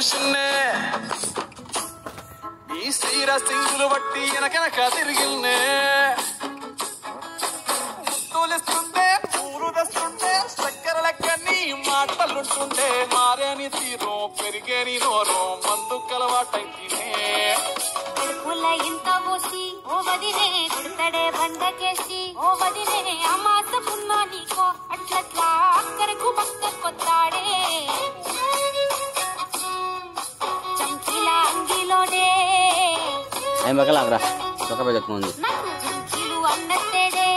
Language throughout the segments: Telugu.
చూసిన్నే నీ స్థిర సింగులు బట్టి వెనకనక తిరిగిన్నే తోలిస్తుంటే ఊరు తెస్తుంటే చక్కెర లెక్క నీ మాటలుంటుండే మారేని తీరు పెరిగేని నోరు మందు కలవాటైతేనే కొడుకుల ఇంత పోసి ఓ వదినే కుడతడే బందకేసి ఓ వదినే అమాసకున్నా నీకో అట్లట్లా అక్కరకు పక్క కొత్తాడే చంకిలా అంగిలోనే ఏం బకలాగ్రా ఒక బెగత్ ముందు నాకు జింకిలు అన్నట్టేడే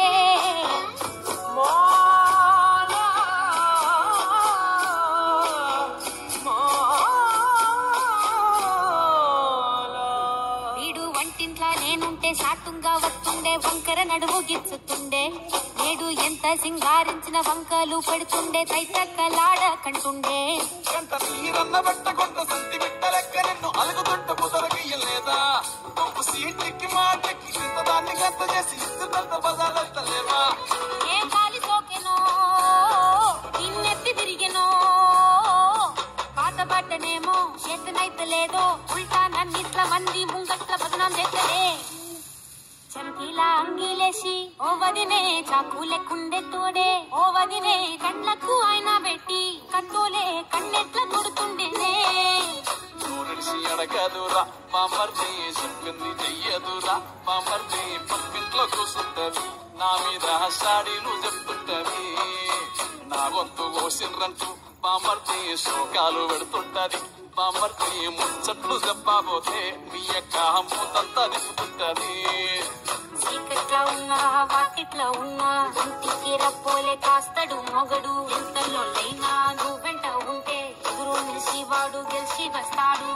సాటుంగా వస్తుండే వంకర నడుము గిచ్చుతుండే నేడు ఎంత సింగారించిన వంకలు పెడుతుండే తైతక్కలాడ కంటుండే నీరన్న బట్ట కొంత సంతి బిట్ట లెక్క నిన్ను అలుగుతుంట కుదరగయ్యలేదా సీట్కి మాటకి ఇంత దాన్ని గంత చేసి ఇస్తున్నంత బజార్లేవా ఏ కాలి సోకెనో నిన్నెత్తి తిరిగెనో పాత పడ్డనేమో చేతనైతే లేదో ఉల్టా నన్నిట్ల మంది ముంగట్ల బదనాం చేస్తలే చంకీలా అంగిలేసి ఓ వదినే చాకు లెక్కుండే తోడే ఓ వదినే కండ్లకు ఆయన పెట్టి కత్తోలే కన్నెట్ల కొడుతుండేనే చూరడిసి అడగదురా మామర్ది చెప్పింది చెయ్యదురా మామర్ది పక్కింట్లో కూసుంటది నా మీద సాడీలు చెప్తుంటది నా గొంతు కోసిండ్రంటూ మామర్ది శోకాలు పెడుతుంటది మామర్ది ముచ్చట్లు చెప్పబోతే మీ యొక్క మూతంతా దిప్పుతుంటది చీకట్లా ఉన్నా వాకిట్లా ఉన్నా ఇంటికి రప్పోలే కాస్తడు మొగడు ఎంతలోనైనా నువ్వు వెంట ఉంటే ఎదురు నిలిచి వాడు గెలిచి వస్తాడు